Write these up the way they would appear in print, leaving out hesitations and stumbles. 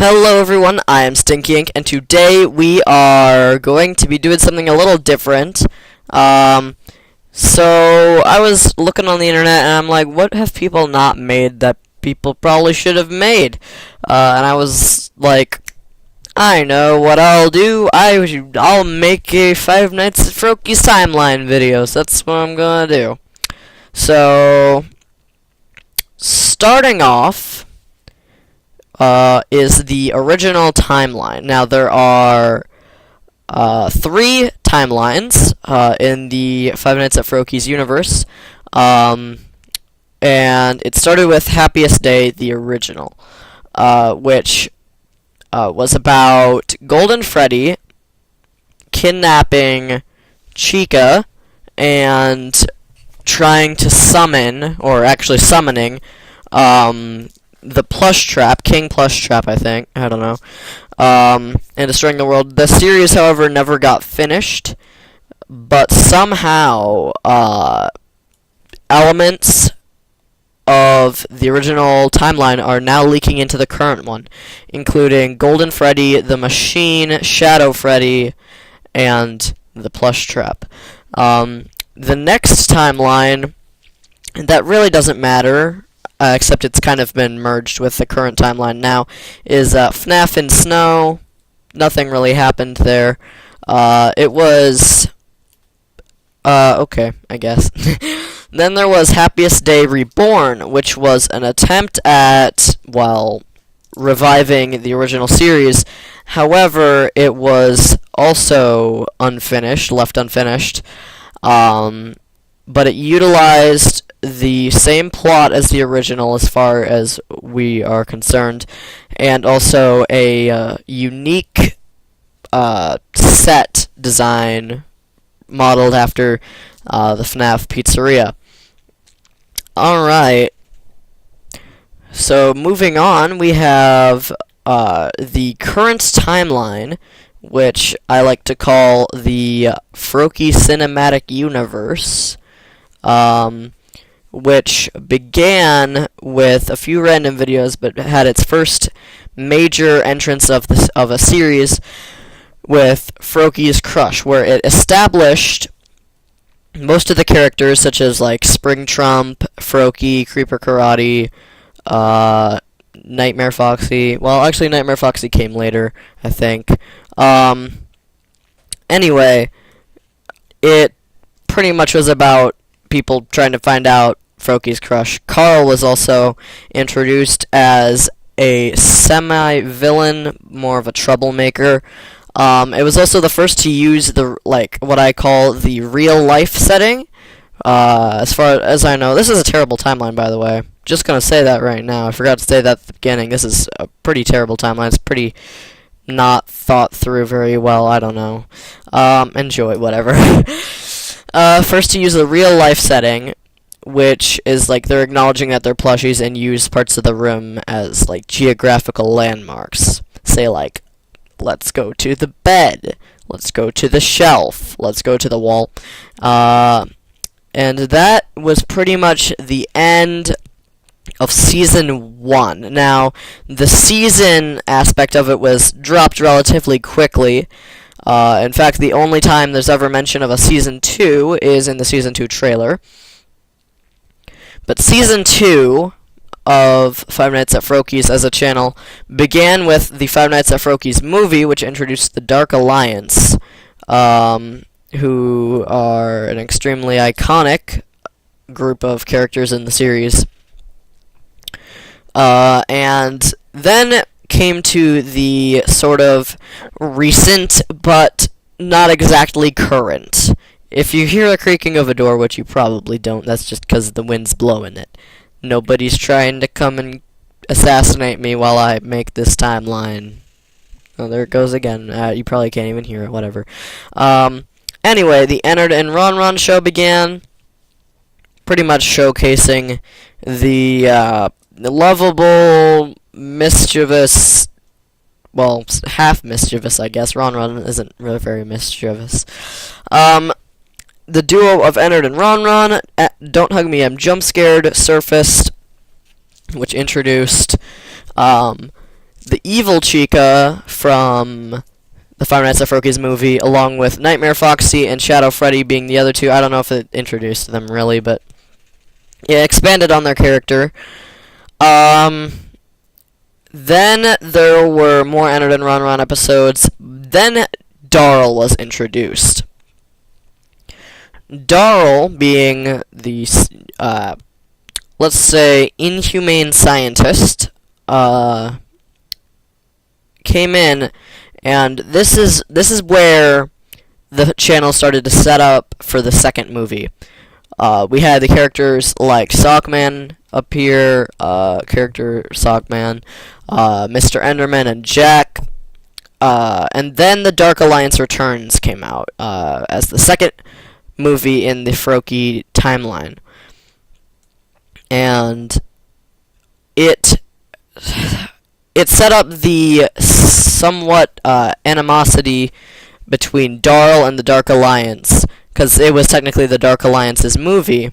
Hello everyone, I am Stinky Ink, and today we are going to be doing something a little different. So I was looking on the internet and I'm like, what have people not made that people probably should have made? And I was like, I know what I'll do. I'll make a Five Nights at Froakie's timeline video. So that's what I'm gonna do. So starting off is the original timeline. Now there are 3 timelines in the Five Nights at Froakie's universe, and it started with Happiest Day, the original, which was about Golden Freddy kidnapping Chica and trying to summon, or actually summoning, the Plush Trap, King Plush Trap, I think. I don't know. And destroying the world. The series, however, never got finished, but somehow elements of the original timeline are now leaking into the current one, including Golden Freddy, the Machine, Shadow Freddy, and the Plush Trap. The next timeline, that really doesn't matter, except it's kind of been merged with the current timeline now, is FNAF in Snow. Nothing really happened there. It was okay, I guess. Then there was Happiest Day Reborn, which was an attempt at, well, reviving the original series. However, it was also unfinished, left unfinished. But it utilized the same plot as the original as far as we are concerned, and also a unique set design modeled after the FNAF pizzeria. Alright, so moving on, we have the current timeline, which I like to call the Froakie Cinematic Universe, which began with a few random videos, but had its first major entrance of a series with Froakie's Crush, where it established most of the characters, such as like Springtrump, Froakie, Creeper Karate, Nightmare Foxy. Well, actually, Nightmare Foxy came later, I think. Anyway, it pretty much was about people trying to find out Froakie's crush. Carl was also introduced as a semi-villain, more of a troublemaker. It was also the first to use the, like, what I call the real-life setting. As far as I know, this is a terrible timeline, by the way. Just gonna say that right now. I forgot to say that at the beginning. This is a pretty terrible timeline. It's pretty not thought through very well. I don't know. Enjoy, whatever. First to use the real-life setting, which is like they're acknowledging that they're plushies and use parts of the room as like geographical landmarks. Say like, let's go to the bed, let's go to the shelf, let's go to the wall. And that was pretty much the end of Season 1. Now, the season aspect of it was dropped relatively quickly. In fact, the only time there's ever mention of a Season 2 is in the Season 2 trailer. But Season 2 of Five Nights at Froakie's as a channel began with the Five Nights at Froakie's movie, which introduced the Dark Alliance, who are an extremely iconic group of characters in the series. And then came to the sort of recent, but not exactly current. If you hear a creaking of a door, which you probably don't, that's just because the wind's blowing it. Nobody's trying to come and assassinate me while I make this timeline. Oh, there it goes again. You probably can't even hear it, whatever. Anyway, the Ennard and Ron show began, pretty much showcasing the lovable, mischievous, well, half mischievous, I guess. Ron isn't really very mischievous. The duo of Ennard and Ron, Don't Hug Me, I'm Jump Scared, surfaced, which introduced the evil Chica from the Five Nights at Froakie's movie, along with Nightmare Foxy and Shadow Freddy being the other two. I don't know if it introduced them really, but yeah, expanded on their character. Then there were more Entered and Run episodes. Then Darl was introduced. Darl being the, let's say, inhumane scientist, came in, and this is where the channel started to set up for the second movie. We had the characters like Sockman appear, character Sockman, Mr. Enderman, and Jack. And then the Dark Alliance Returns came out as the second movie in the Froakie timeline. And it set up the somewhat animosity between Darl and the Dark Alliance, because it was technically the Dark Alliance's movie.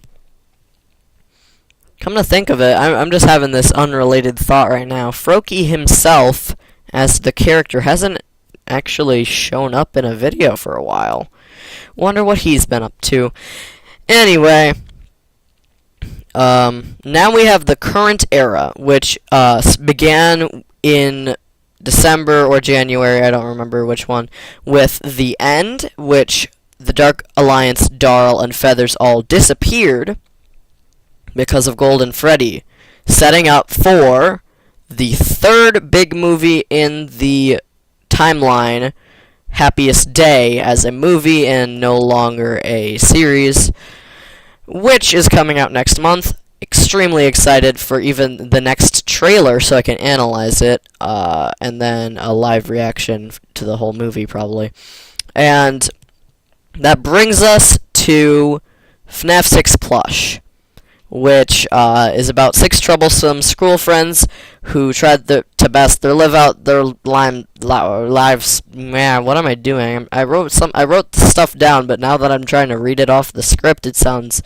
Come to think of it, I'm just having this unrelated thought right now. Froakie himself, as the character, hasn't actually shown up in a video for a while. Wonder what he's been up to. Anyway, now we have the current era, which began in December or January, I don't remember which one, with The End, which the Dark Alliance, Darl, and Feathers all disappeared because of Golden Freddy, setting up for the third big movie in the timeline, Happiest Day, as a movie and no longer a series, which is coming out next month. Extremely excited for even the next trailer so I can analyze it, and then a live reaction to the whole movie probably. And that brings us to FNAF 6 Plush, which is about 6 troublesome school friends who tried to best live out their lives. Man, what am I doing? I wrote stuff down, but now that I'm trying to read it off the script, it sounds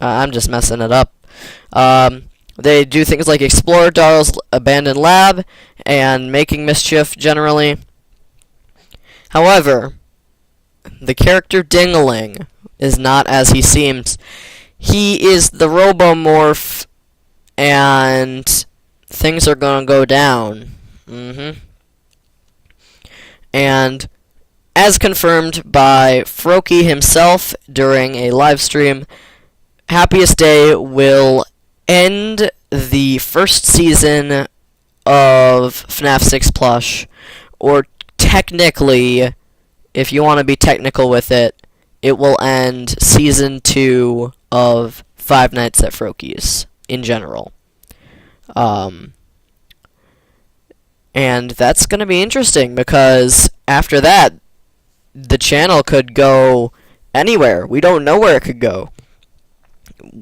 I'm just messing it up. They do things like explore Darl's abandoned lab and making mischief generally. However, the character Dingaling is not as he seems. He is the Robomorph, and things are gonna go down. And as confirmed by Froakie himself during a live stream, Happiest Day will end the first season of FNAF 6 Plush, or technically, if you want to be technical with it, it will end Season 2 of Five Nights at Froakie's in general. And that's going to be interesting, because after that, the channel could go anywhere. We don't know where it could go.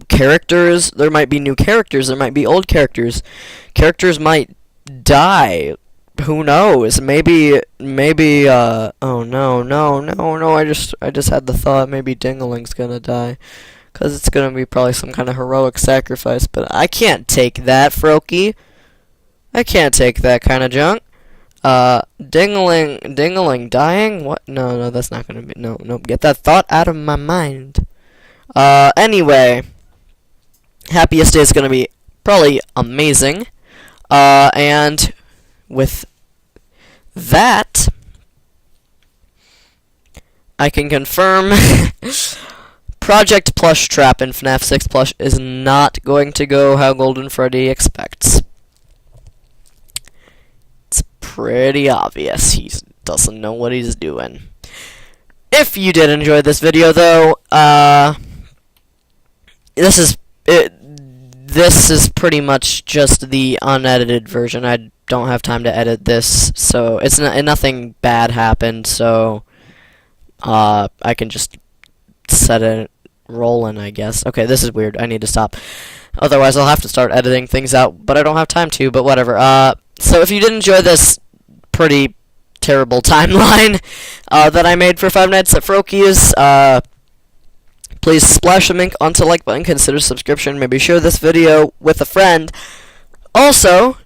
Characters, there might be new characters, there might be old characters. Characters might die. Who knows? Maybe, oh no, I just had the thought maybe Dingaling's gonna die. Because it's gonna be probably some kind of heroic sacrifice, but I can't take that, Froakie. I can't take that kind of junk. Dingaling dying? What? No, that's not gonna be, no, get that thought out of my mind. Anyway, Happiest Day is gonna be probably amazing. And with that, I can confirm Project Plush Trap in FNAF 6 Plush is not going to go how Golden Freddy expects. It's pretty obvious he doesn't know what he's doing. If you did enjoy this video, though, this is pretty much just the unedited version. I don't have time to edit this, so it's nothing bad happened, so I can just set it rolling, I guess. Okay, this is weird. I need to stop. Otherwise, I'll have to start editing things out, but I don't have time to, but whatever. So if you did enjoy this pretty terrible timeline that I made for Five Nights at Froakie's, please splash some ink onto the like button, consider subscription, maybe share this video with a friend. Also,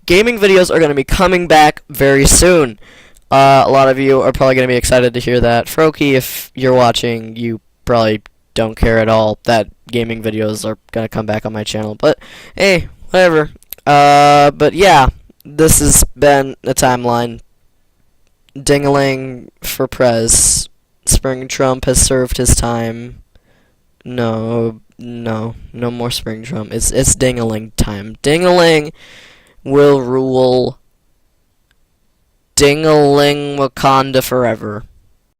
gaming videos are going to be coming back very soon. A lot of you are probably going to be excited to hear that. Froakie, if you're watching, you probably don't care at all that gaming videos are going to come back on my channel. But, hey, whatever. But yeah, this has been a timeline. Ding-a-ling for Prez. Spring Trump has served his time. No more Spring Trump. It's Ding-a-ling time. Ding-a-ling will rule. Ding-a-ling Wakanda forever.